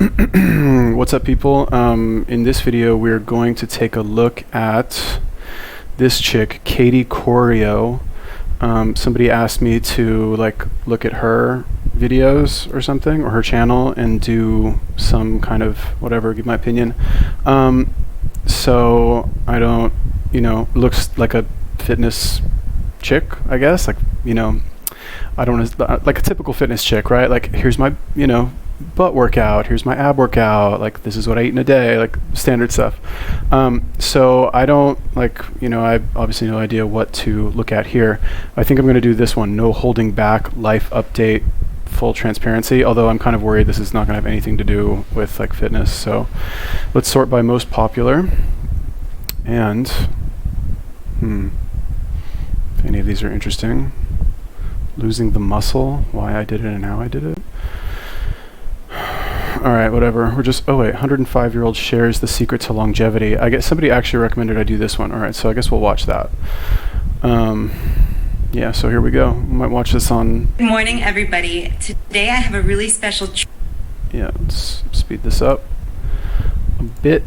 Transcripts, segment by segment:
What's up, people? In this video, we're going to take a look at this chick, Katie Corio. Somebody asked me to look at her videos or something, or her channel, and do some kind of whatever, give my opinion. So I don't, looks like a fitness chick, I guess. I don't know, like a typical fitness chick, right? Like, here's my, butt workout, here's my ab workout, like this is what I eat in a day, like standard stuff. So I don't I have obviously no idea what to look at here. I think I'm going to do this one, no holding back life update, full transparency, although I'm kind of worried this is not going to have anything to do with like fitness. So let's sort by most popular, and if any of these are interesting. Losing the muscle, why I did it and how I did it. Alright, whatever. We're just, 105-year-old shares the secret to longevity. I guess somebody actually recommended I do this one. Alright, so I guess we'll watch that. Yeah, so here we go. We might watch this on... Good morning, everybody. Today I have a really special... Yeah, let's speed this up a bit.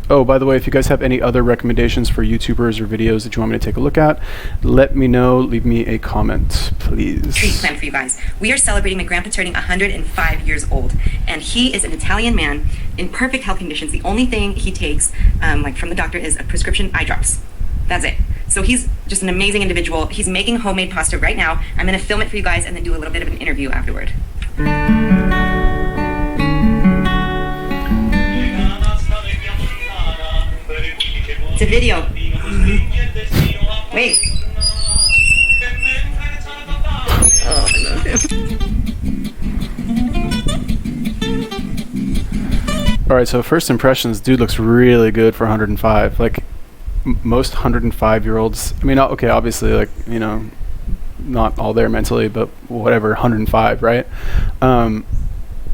Oh, by the way, if you guys have any other recommendations for YouTubers or videos that you want me to take a look at, let me know. Leave me a comment, please. Treat plan for you guys. We are celebrating my grandpa turning 105 years old, and he is an Italian man in perfect health conditions. The only thing he takes, from the doctor, is a prescription eye drops. That's it. So he's just an amazing individual. He's making homemade pasta right now. I'm going to film it for you guys and then do a little bit of an interview afterward. It's a video. Wait. Oh, I love him. Alright, so first impressions, dude looks really good for 105. Like, most 105-year-olds, I mean, okay, obviously, not all there mentally, but whatever, 105, right?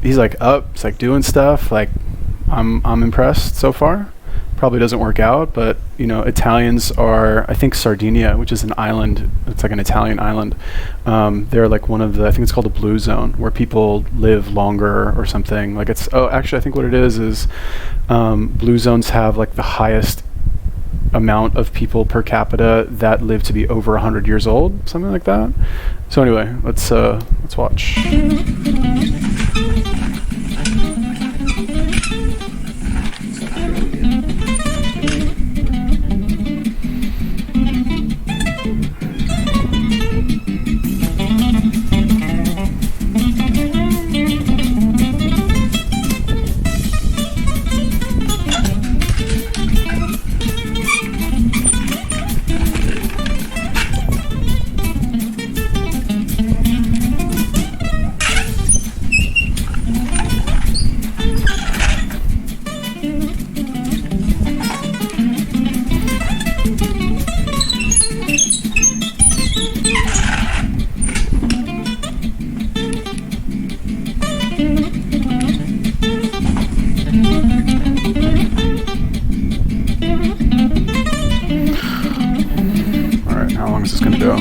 He's up, he's doing stuff. I'm impressed so far. Probably doesn't work out, but Italians are, I think Sardinia, which is an island, it's like an Italian island, they're one of the, I think it's called a blue zone, where people live longer or something. Actually I think what it is blue zones have the highest amount of people per capita that live to be over 100 years old, something like that. So anyway, let's watch. How long is this going to go?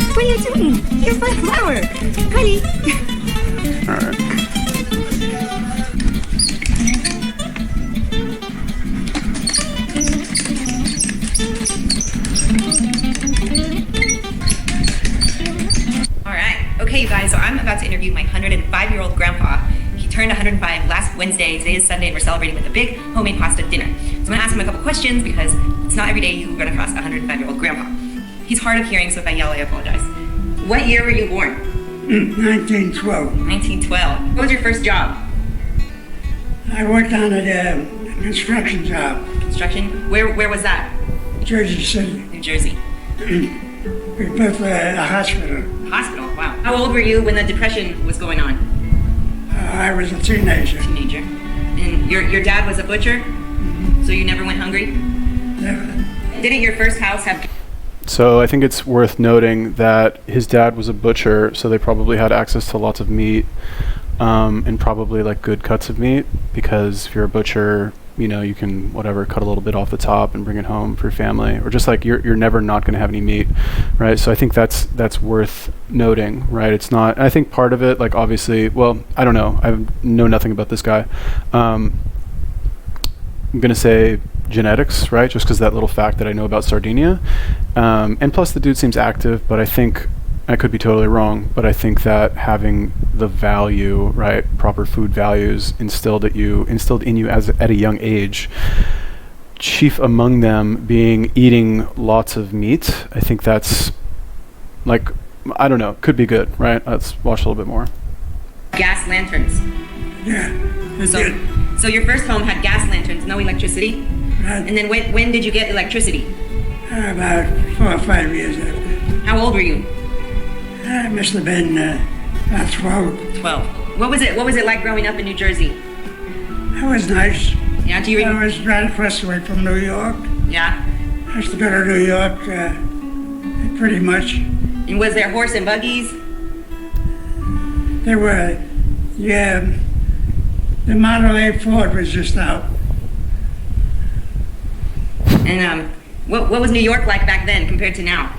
What are you doing? Here's my flower. Honey. Alright. Alright. Okay, you guys, so I'm about to interview my 105-year-old grandpa. He turned 105 last Wednesday. Today is Sunday, and we're celebrating with a big homemade pasta dinner. So I'm going to ask him a couple questions because it's not every day you run across a 105-year-old grandpa. He's hard of hearing, so if I yell, I apologize. What year were you born? 1912. 1912. What was your first job? I worked on a construction job, Construction? Where was that? Jersey City. New Jersey. We built a hospital. Hospital, wow. How old were you when the Depression was going on? I was a teenager. Teenager. And your dad was a butcher? So you never went hungry? Never. Didn't your first house have... So I think it's worth noting that his dad was a butcher, so they probably had access to lots of meat, and probably good cuts of meat, because if you're a butcher, you can whatever cut a little bit off the top and bring it home for your family, or just like you're never not going to have any meat, right? So I think that's worth noting, right? It's not. I think part of it, like obviously, well, I don't know. I know nothing about this guy. I'm going to say genetics, right? Just because that little fact that I know about Sardinia, and plus the dude seems active, but I think. I could be totally wrong, but I think that having the value, right, proper food values instilled in you at a young age, chief among them being eating lots of meat, I think that's like, I don't know, could be good, right? Let's watch a little bit more. Gas lanterns. Yeah. It So, did. so your first home had gas lanterns, no electricity? Right. And then when did you get electricity? About 4 or 5 years after. How old were you? I must have been about 12. 12. What was it like growing up in New Jersey? That was nice. Yeah, do you I remember? was right across the way from New York. Yeah. I used to go to New York pretty much. And was there horse and buggies? There were, yeah, the Model A Ford was just out. And what was New York like back then compared to now?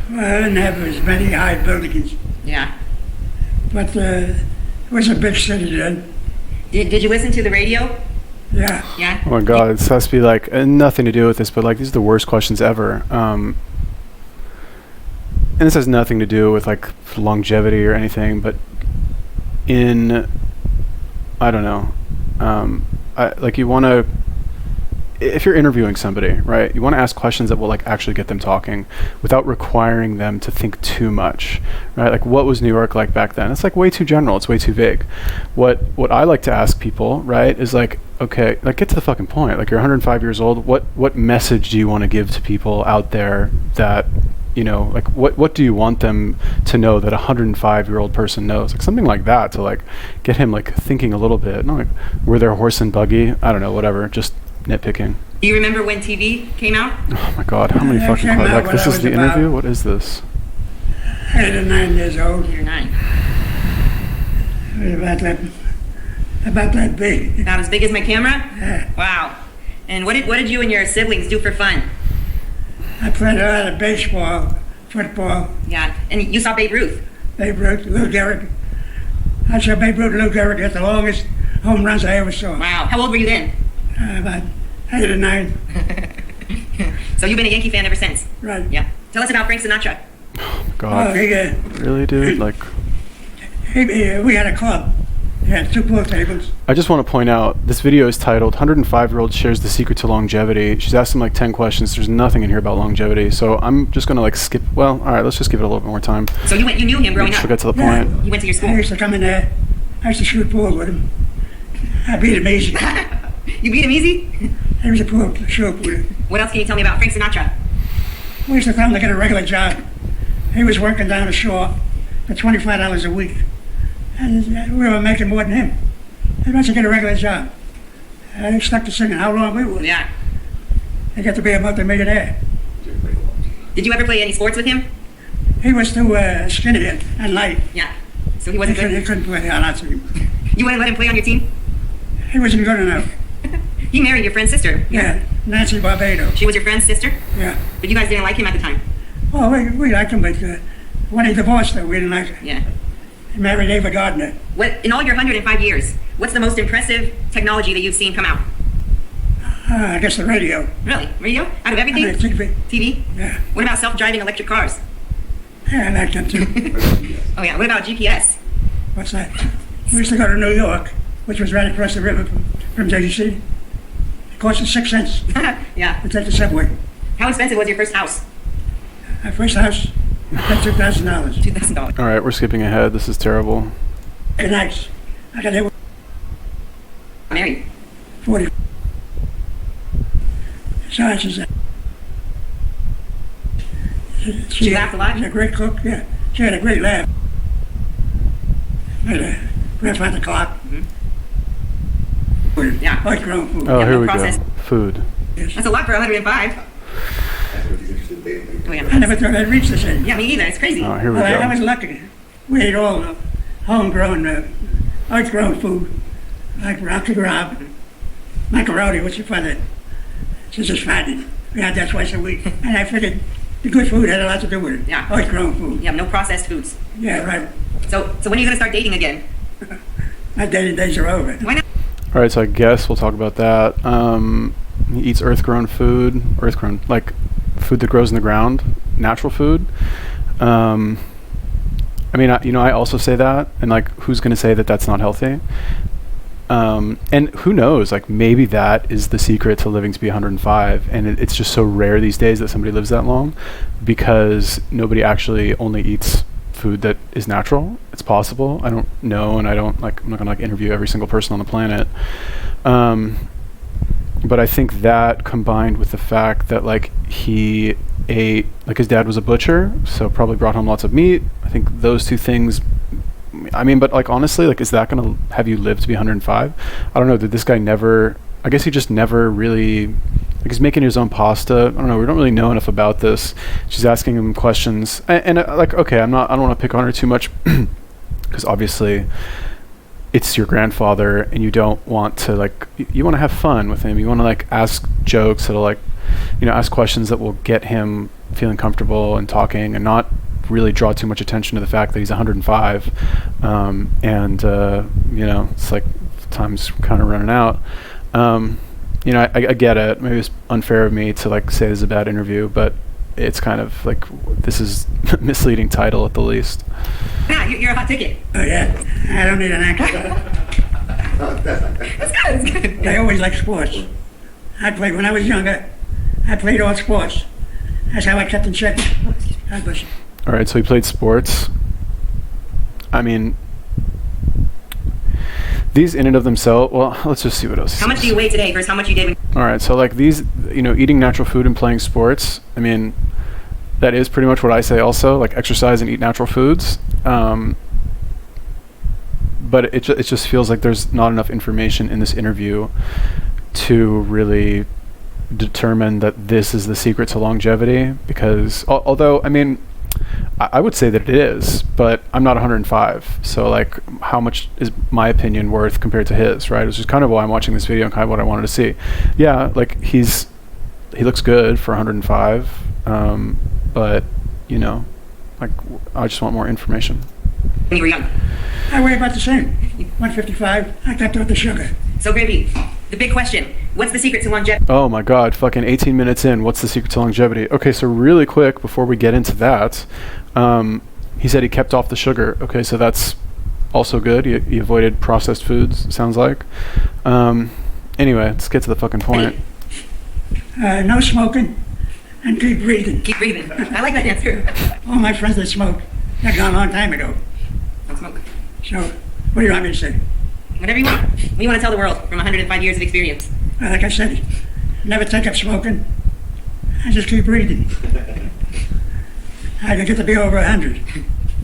Well, I didn't have as many high buildings, Yeah. but it was a big city then. Did you listen to the radio? Yeah. Yeah. Oh my God, it has to be like nothing to do with this, but like these are the worst questions ever. And this has nothing to do with like longevity or anything, but I don't know, like you want to. If you're interviewing somebody, right, you want to ask questions that will like actually get them talking without requiring them to think too much, right? Like, what was New York like back then? It's like way too general. It's way too vague. What I like to ask people, right, is like, okay, like get to the fucking point. Like you're 105 years old. What message do you want to give to people out there that, like what do you want them to know that a 105-year-old person knows? Like something like that to like get him like thinking a little bit. Not like, were there horse and buggy? I don't know, whatever. Just nitpicking. Do you remember when TV came out? Oh my God, how many That fucking came questions? out Like, this when I is the was about- interview? What is this? 8 or 9 years old. 8 or 9. About that big. About as big as my camera? Yeah. Wow. And what did you and your siblings do for fun? I played a lot of baseball, football. Yeah. And you saw Babe Ruth. Babe Ruth, Lou Gehrig. I saw Babe Ruth and Lou Gehrig hit the longest home runs I ever saw. Wow. How old were you then? About 8 or 9. So you've been a Yankee fan ever since? Right. Yeah. Tell us about Frank Sinatra. God, Oh, he, really, dude? Like, we had a club. He had 2 pool tables. I just want to point out, this video is titled 105-year-old shares the secret to longevity. She's asked him like 10 questions. There's nothing in here about longevity. So I'm just going to like skip. Well, all right, let's just give it a little bit more time. So you knew him growing She'll up. get to the Yeah. point. You went to your I school. used to come in there. I used to shoot pool with him. I beat him easy. You beat him easy? He was a pool shoot with him. What else can you tell me about Frank Sinatra? We used to tell him to get a regular job. He was working down the shore for $25 a week. And we were making more than him. He wants to get a regular job. And he stuck to singing how long we were. Yeah. He got to be a multi-millionaire. Did you ever play any sports with him? He was too skinny and light. Yeah. So he He wasn't couldn't, he good. couldn't play on our team. You wouldn't let him play on your team? He wasn't good enough. He married your friend's sister. Yeah, Nancy Barbado. She was your friend's sister? Yeah. But you guys didn't like him at the time? Oh, we liked him, but when he divorced her, we didn't like her. Yeah. He married Ava Gardner. What, in all your 105 years, what's the most impressive technology that you've seen come out? I guess the radio. Really? Radio? Out of everything? I mean, TV. TV? Yeah. What about self-driving electric cars? Yeah, I liked them too. Oh yeah, what about GPS? What's that? We used to go to New York, which was right across the river from JGC. It cost us 6 cents Yeah. to take the subway. How expensive was your first house? Our first house, paid $2,000. $2,000. All right, we're skipping ahead. This is terrible. Very nice. I got hit with Married. 40. So she said. She laughed a lot? She's a great cook, yeah. She had a great laugh. Made a grandfather clock. Yeah. Like grown food. Oh, Yeah, here no we process. go. Food. Yes. That's a lot for 105. Oh I yeah. never thought I'd reach this age. Yeah, me either. It's crazy. Oh, here we Well, I was go. lucky. We ate all homegrown, earth-grown food, like rocky grab, macaroni, which is for the just fattening. We had that twice a week. And I figured the good food had a lot to do with it. Yeah. Always grown food. Yeah, no processed foods. Yeah, right. So when are you gonna start dating again? My dating days are over. Why not? All right, so I guess we'll talk about that. He eats earth-grown food, like food that grows in the ground, natural food. I mean, I also say that, and like, who's going to say that that's not healthy? And who knows? Like, maybe that is the secret to living to be 105, and it's just so rare these days that somebody lives that long, because nobody actually only eats food that is natural. It's possible. I don't know, and I'm not gonna like interview every single person on the planet. But I think that, combined with the fact that like he ate, like his dad was a butcher, so probably brought home lots of meat. I think those two things. I mean, but like honestly, like, is that gonna have you live to be 105? I don't know. Did this guy never? I guess he just never really. Like, he's making his own pasta. I don't know. We don't really know enough about this. She's asking him questions, and like, okay, I don't want to pick on her too much, because obviously it's your grandfather, and you don't want to like. You want to have fun with him. You want to like ask jokes that'll like, ask questions that will get him feeling comfortable and talking, and not really draw too much attention to the fact that he's 105. It's like time's kind of running out. I get it. Maybe it's unfair of me to like say this is a bad interview, but it's kind of like, this is misleading title at the least. Yeah, you're a hot ticket. Oh, yeah. I don't need an actor. That's good. I always liked sports. When I was younger, I played all sports. That's how I kept in shape. God bless you. All right, so he played sports. I mean, these in and of themselves, well, let's just see what else. How much do you weigh today versus how much you did when... All right, so like these, eating natural food and playing sports, I mean, that is pretty much what I say also, like exercise and eat natural foods. But it just feels like there's not enough information in this interview to really determine that this is the secret to longevity, because although, I mean, I would say that it is, but I'm not 105, so like, how much is my opinion worth compared to his, right? It's just kind of why I'm watching this video and kind of what I wanted to see. Yeah, like he looks good for 105, but like, I just want more information. you were young? I weigh about the same, 155. I kept out the sugar. So Gravy, the big question, what's the secret to longevity? Oh my God, fucking 18 minutes in, what's the secret to longevity? Okay, so really quick, before we get into that, he said he kept off the sugar. Okay, so that's also good. He avoided processed foods, sounds like. Anyway, let's get to the fucking point. No smoking, and keep breathing. Keep breathing. I like that answer. All my friends that smoke, they're gone a long time ago. Don't smoke. So, what do you want me to say? Whatever you want. What do you want to tell the world from 105 years of experience? Well, like I said, never take up smoking, and just keep breathing. I can get to be over 100.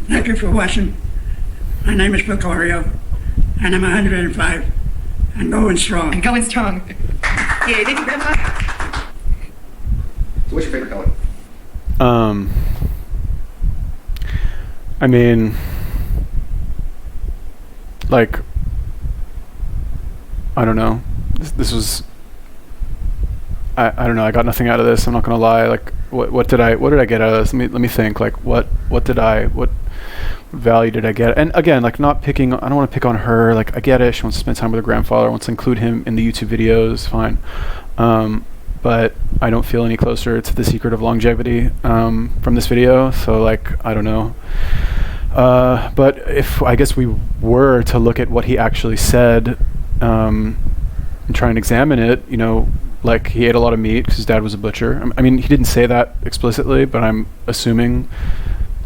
Thank you for watching. My name is Katie Corio, and I'm 105, and going strong. I'm going strong. Yeah, thank you, Grandpa. So what's your favorite color? I mean, like, I don't know. This was, I don't know. I got nothing out of this. I'm not gonna lie. Like, what did I get out of this? Let me think. Like, what value did I get? And again, like, not picking. I don't want to pick on her. Like, I get it. She wants to spend time with her grandfather. Wants to include him in the YouTube videos. Fine. But I don't feel any closer to the secret of longevity from this video. So like, I don't know. But if I guess we were to look at what he actually said and try and examine it, like, he ate a lot of meat because his dad was a butcher. I mean, he didn't say that explicitly, but I'm assuming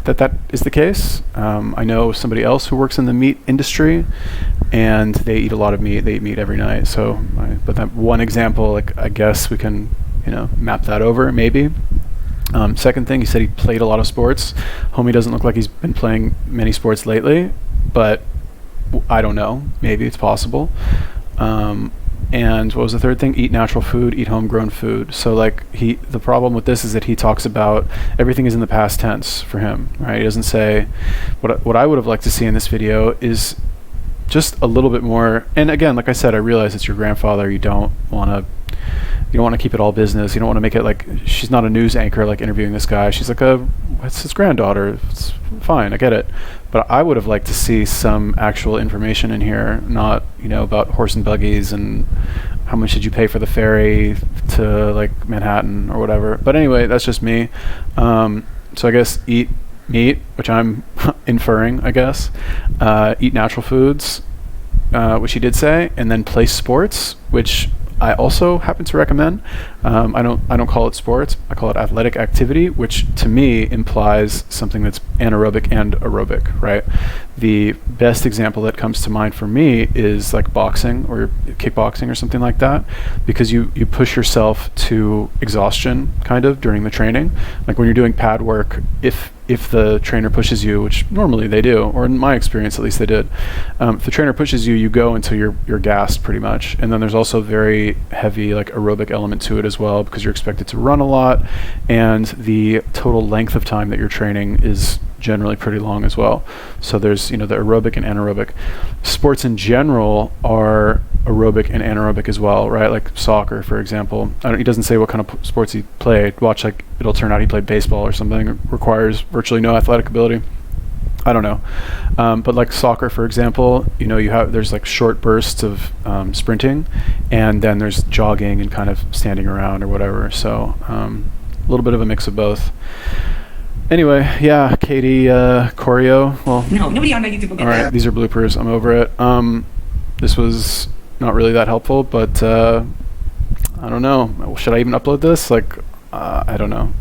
that is the case. I know somebody else who works in the meat industry, and they eat a lot of meat. They eat meat every night. So, but that one example, like, I guess we can, map that over maybe. Second thing, he said he played a lot of sports. Homie doesn't look like he's been playing many sports lately, but I don't know. Maybe it's possible. And what was the third thing? Eat natural food, eat homegrown food. So like, the problem with this is that he talks about everything is in the past tense for him, right? He doesn't say, what I would have liked to see in this video is just a little bit more. And again, like I said, I realize it's your grandfather. You don't want to keep it all business. You don't want to make it like she's not a news anchor like interviewing this guy. She's like it's his granddaughter. It's fine, I get it. But I would have liked to see some actual information in here, not about horse and buggies and how much did you pay for the ferry to like Manhattan or whatever. But anyway, that's just me. So I guess eat meat, which I'm inferring, I guess. Eat natural foods, which he did say, and then play sports, which I also happen to recommend. I don't call it sports. I call it athletic activity, which to me implies something that's anaerobic and aerobic, right? The best example that comes to mind for me is like boxing or kickboxing or something like that, because you push yourself to exhaustion kind of during the training. Like when you're doing pad work, if the trainer pushes you, which normally they do, or in my experience at least they did, if the trainer pushes you, you go until you're gassed pretty much. And then there's also very heavy like aerobic element to it as well, because you're expected to run a lot, and the total length of time that you're training is generally pretty long as well. So there's the aerobic and anaerobic. Sports in general are aerobic and anaerobic as well, right? Like soccer, for example. He doesn't say what kind of sports he played. Watch, like it'll turn out he played baseball or something. It requires virtually no athletic ability. I don't know. But like soccer, for example, there's like short bursts of sprinting, and then there's jogging and kind of standing around or whatever. So a little bit of a mix of both. Anyway, yeah, Katie Corio. Well, No, nobody on my YouTube will get all right, that. these are bloopers. I'm over it. This was not really that helpful, but I don't know. Should I even upload this? Like, I don't know.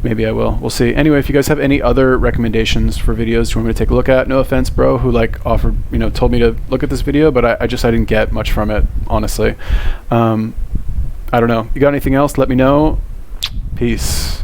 Maybe I will. We'll see. Anyway, if you guys have any other recommendations for videos you want me to take a look at, no offense, bro, who like offered, told me to look at this video, but I didn't get much from it, honestly. I don't know. You got anything else? Let me know. Peace.